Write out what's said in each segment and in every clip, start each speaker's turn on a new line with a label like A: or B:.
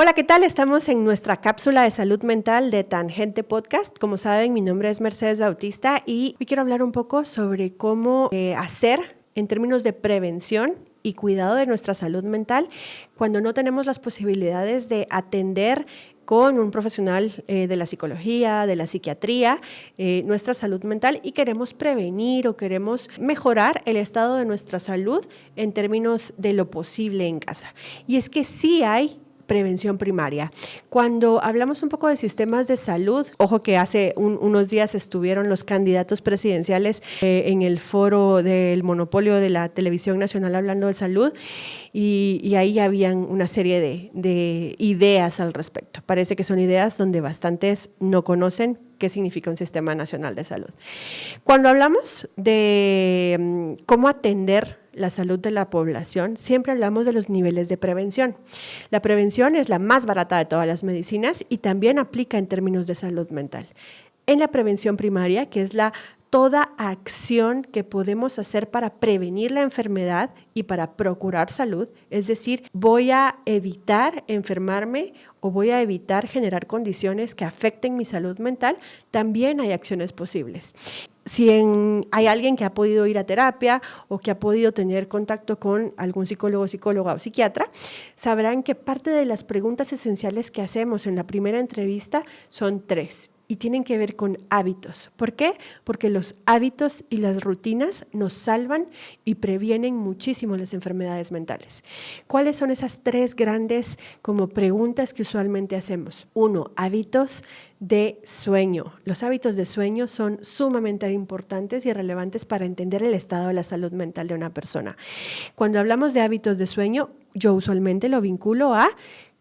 A: Hola, ¿qué tal? Estamos en nuestra cápsula de salud mental de Tangente Podcast. Como saben, mi nombre es Mercedes Bautista y hoy quiero hablar un poco sobre cómo hacer en términos de prevención y cuidado de nuestra salud mental cuando no tenemos las posibilidades de atender con un profesional de la psicología, de la psiquiatría, nuestra salud mental y queremos prevenir o queremos mejorar el estado de nuestra salud en términos de lo posible en casa. Y es que sí hay prevención primaria. Cuando hablamos un poco de sistemas de salud, ojo que hace unos días estuvieron los candidatos presidenciales en el foro del monopolio de la televisión nacional hablando de salud y ahí habían una serie de ideas al respecto. Parece que son ideas donde bastantes no conocen qué significa un sistema nacional de salud. Cuando hablamos de cómo atender la salud de la población, siempre hablamos de los niveles de prevención. La prevención es la más barata de todas las medicinas y también aplica en términos de salud mental. En la prevención primaria, que es toda acción que podemos hacer para prevenir la enfermedad y para procurar salud, es decir, voy a evitar enfermarme o voy a evitar generar condiciones que afecten mi salud mental, también hay acciones posibles. Si hay alguien que ha podido ir a terapia o que ha podido tener contacto con algún psicólogo, psicóloga o psiquiatra, sabrán que parte de las preguntas esenciales que hacemos en la primera entrevista son 3 y tienen que ver con hábitos. ¿Por qué? Porque los hábitos y las rutinas nos salvan y previenen muchísimo las enfermedades mentales. ¿Cuáles son esas 3 grandes preguntas que usualmente hacemos? 1, hábitos de sueño. Los hábitos de sueño son sumamente importantes y relevantes para entender el estado de la salud mental de una persona. Cuando hablamos de hábitos de sueño, yo usualmente lo vinculo a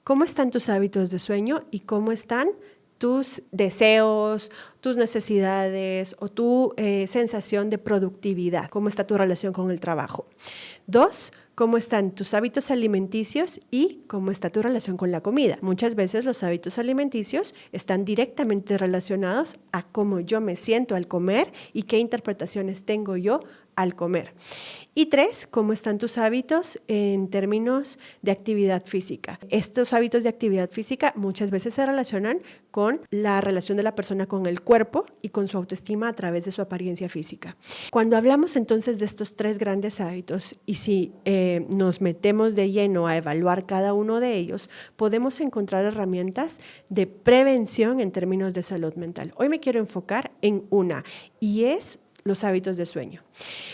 A: cómo están tus hábitos de sueño y cómo están tus deseos, tus necesidades o tu sensación de productividad, cómo está tu relación con el trabajo. 2, cómo están tus hábitos alimenticios y cómo está tu relación con la comida. Muchas veces los hábitos alimenticios están directamente relacionados a cómo yo me siento al comer y qué interpretaciones tengo yo al comer. Y 3, cómo están tus hábitos en términos de actividad física. Estos hábitos de actividad física muchas veces se relacionan con la relación de la persona con el cuerpo y con su autoestima a través de su apariencia física. Cuando hablamos entonces de estos 3 grandes hábitos y si nos metemos de lleno a evaluar cada uno de ellos, podemos encontrar herramientas de prevención en términos de salud mental. Hoy me quiero enfocar en una y es los hábitos de sueño.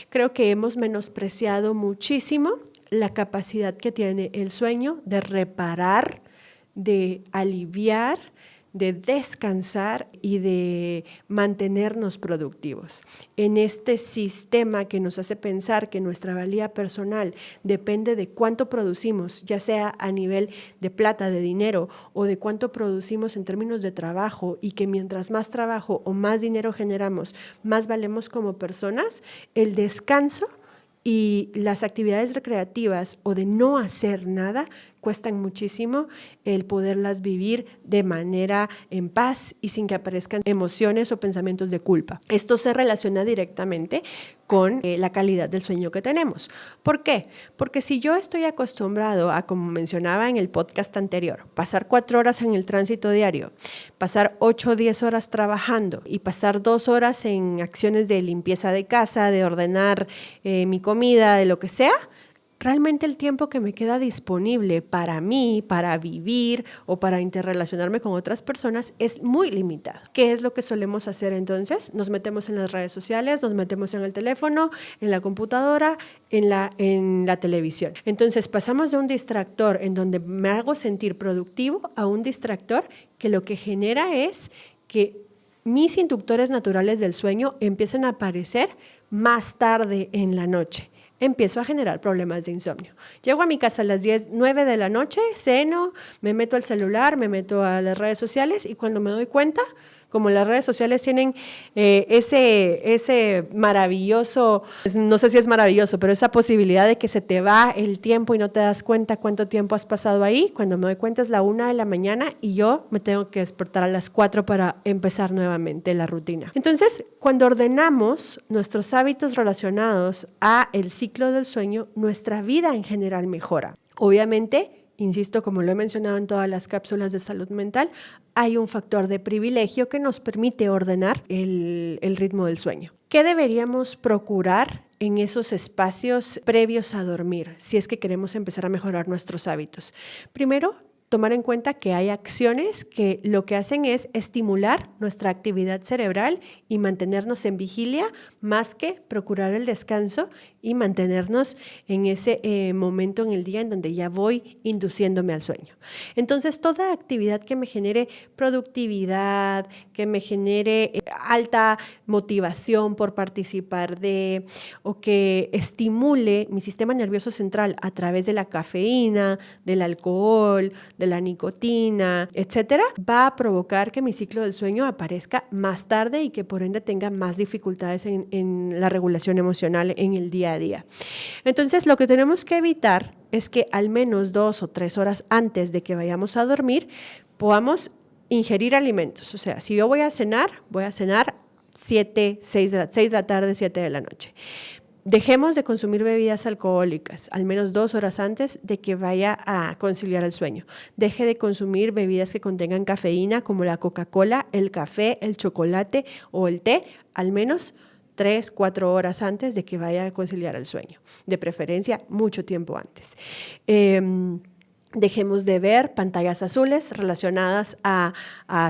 A: Creo que hemos menospreciado muchísimo la capacidad que tiene el sueño de reparar, de aliviar, de descansar y de mantenernos productivos. En este sistema que nos hace pensar que nuestra valía personal depende de cuánto producimos, ya sea a nivel de plata, de dinero o de cuánto producimos en términos de trabajo y que mientras más trabajo o más dinero generamos, más valemos como personas, el descanso y las actividades recreativas o de no hacer nada cuestan muchísimo el poderlas vivir de manera en paz y sin que aparezcan emociones o pensamientos de culpa. Esto se relaciona directamente con la calidad del sueño que tenemos. ¿Por qué? Porque si yo estoy acostumbrado a, como mencionaba en el podcast anterior, pasar 4 horas en el tránsito diario, pasar 8 o 10 horas trabajando y pasar 2 horas en acciones de limpieza de casa, de ordenar mi comida, de lo que sea, realmente el tiempo que me queda disponible para mí, para vivir o para interrelacionarme con otras personas es muy limitado. ¿Qué es lo que solemos hacer entonces? Nos metemos en las redes sociales, nos metemos en el teléfono, en la computadora, en la televisión. Entonces pasamos de un distractor en donde me hago sentir productivo a un distractor que lo que genera es que mis inductores naturales del sueño empiecen a aparecer más tarde en la noche. Empiezo a generar problemas de insomnio. Llego a mi casa a las 10, 9 de la noche, ceno, me meto al celular, me meto a las redes sociales y cuando me doy cuenta, como las redes sociales tienen ese maravilloso, no sé si es maravilloso, pero esa posibilidad de que se te va el tiempo y no te das cuenta cuánto tiempo has pasado ahí. Cuando me doy cuenta es la 1 de la mañana y yo me tengo que despertar a las 4 para empezar nuevamente la rutina. Entonces, cuando ordenamos nuestros hábitos relacionados a el ciclo del sueño, nuestra vida en general mejora. Obviamente, insisto, como lo he mencionado en todas las cápsulas de salud mental, hay un factor de privilegio que nos permite ordenar el ritmo del sueño. ¿Qué deberíamos procurar en esos espacios previos a dormir si es que queremos empezar a mejorar nuestros hábitos? Primero, tomar en cuenta que hay acciones que lo que hacen es estimular nuestra actividad cerebral y mantenernos en vigilia más que procurar el descanso y mantenernos en ese momento en el día en donde ya voy induciéndome al sueño. Entonces, toda actividad que me genere productividad, que me genere alta motivación por participar o que estimule mi sistema nervioso central a través de la cafeína, del alcohol, de la nicotina, etcétera, va a provocar que mi ciclo del sueño aparezca más tarde y que por ende tenga más dificultades en la regulación emocional en el día a día. Entonces, lo que tenemos que evitar es que al menos 2 o 3 horas antes de que vayamos a dormir podamos ingerir alimentos. O sea, si yo voy a cenar 6 de la tarde, 7 de la noche. Dejemos de consumir bebidas alcohólicas al menos 2 horas antes de que vaya a conciliar el sueño. Deje de consumir bebidas que contengan cafeína como la Coca-Cola, el café, el chocolate o el té al menos 3, 4 horas antes de que vaya a conciliar el sueño. De preferencia, mucho tiempo antes. Dejemos de ver pantallas azules relacionadas a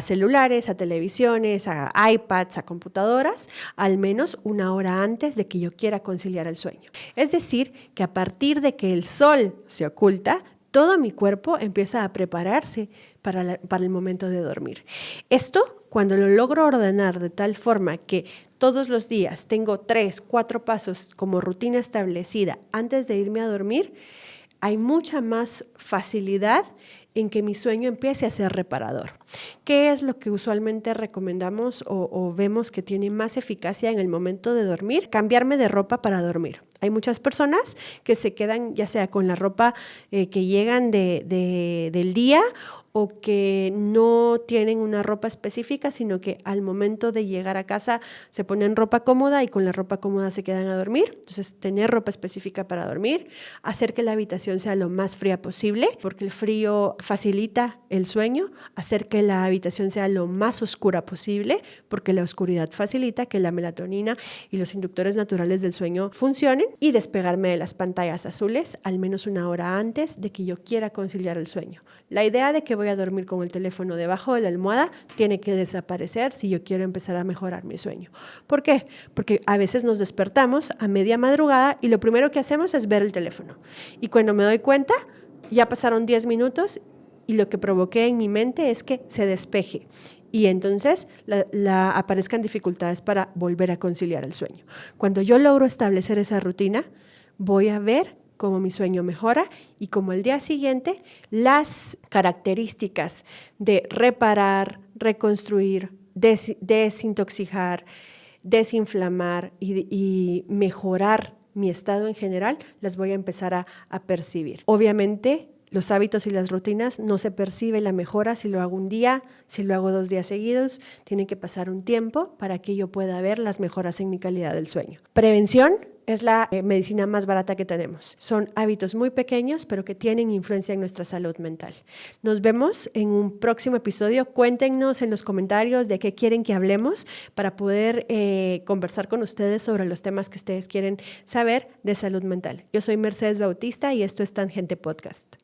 A: celulares, a televisiones, a iPads, a computadoras, al menos 1 hora antes de que yo quiera conciliar el sueño. Es decir, que a partir de que el sol se oculta, todo mi cuerpo empieza a prepararse para el momento de dormir. Esto, cuando lo logro ordenar de tal forma que todos los días tengo 3, 4 pasos como rutina establecida antes de irme a dormir, hay mucha más facilidad en que mi sueño empiece a ser reparador. ¿Qué es lo que usualmente recomendamos o vemos que tiene más eficacia en el momento de dormir? Cambiarme de ropa para dormir. Hay muchas personas que se quedan ya sea con la ropa que llegan del día o que no tienen una ropa específica, sino que al momento de llegar a casa se ponen ropa cómoda y con la ropa cómoda se quedan a dormir. Entonces, tener ropa específica para dormir, hacer que la habitación sea lo más fría posible, porque el frío facilita el sueño, hacer que la habitación sea lo más oscura posible, porque la oscuridad facilita que la melatonina y los inductores naturales del sueño funcionen, y despegarme de las pantallas azules al menos 1 hora antes de que yo quiera conciliar el sueño. La idea de que voy a dormir con el teléfono debajo de la almohada tiene que desaparecer si yo quiero empezar a mejorar mi sueño. ¿Por qué? Porque a veces nos despertamos a media madrugada y lo primero que hacemos es ver el teléfono. Y cuando me doy cuenta, ya pasaron 10 minutos y lo que provoqué en mi mente es que se despeje. Y entonces aparezcan dificultades para volver a conciliar el sueño. Cuando yo logro establecer esa rutina, voy a ver cómo mi sueño mejora y cómo el día siguiente las características de reparar, reconstruir, desintoxicar, desinflamar y mejorar mi estado en general, las voy a empezar a percibir. Obviamente, los hábitos y las rutinas no se percibe la mejora si lo hago un día, si lo hago 2 días seguidos. Tiene que pasar un tiempo para que yo pueda ver las mejoras en mi calidad del sueño. Prevención es la medicina más barata que tenemos. Son hábitos muy pequeños, pero que tienen influencia en nuestra salud mental. Nos vemos en un próximo episodio. Cuéntenos en los comentarios de qué quieren que hablemos para poder conversar con ustedes sobre los temas que ustedes quieren saber de salud mental. Yo soy Mercedes Bautista y esto es Tangente Podcast.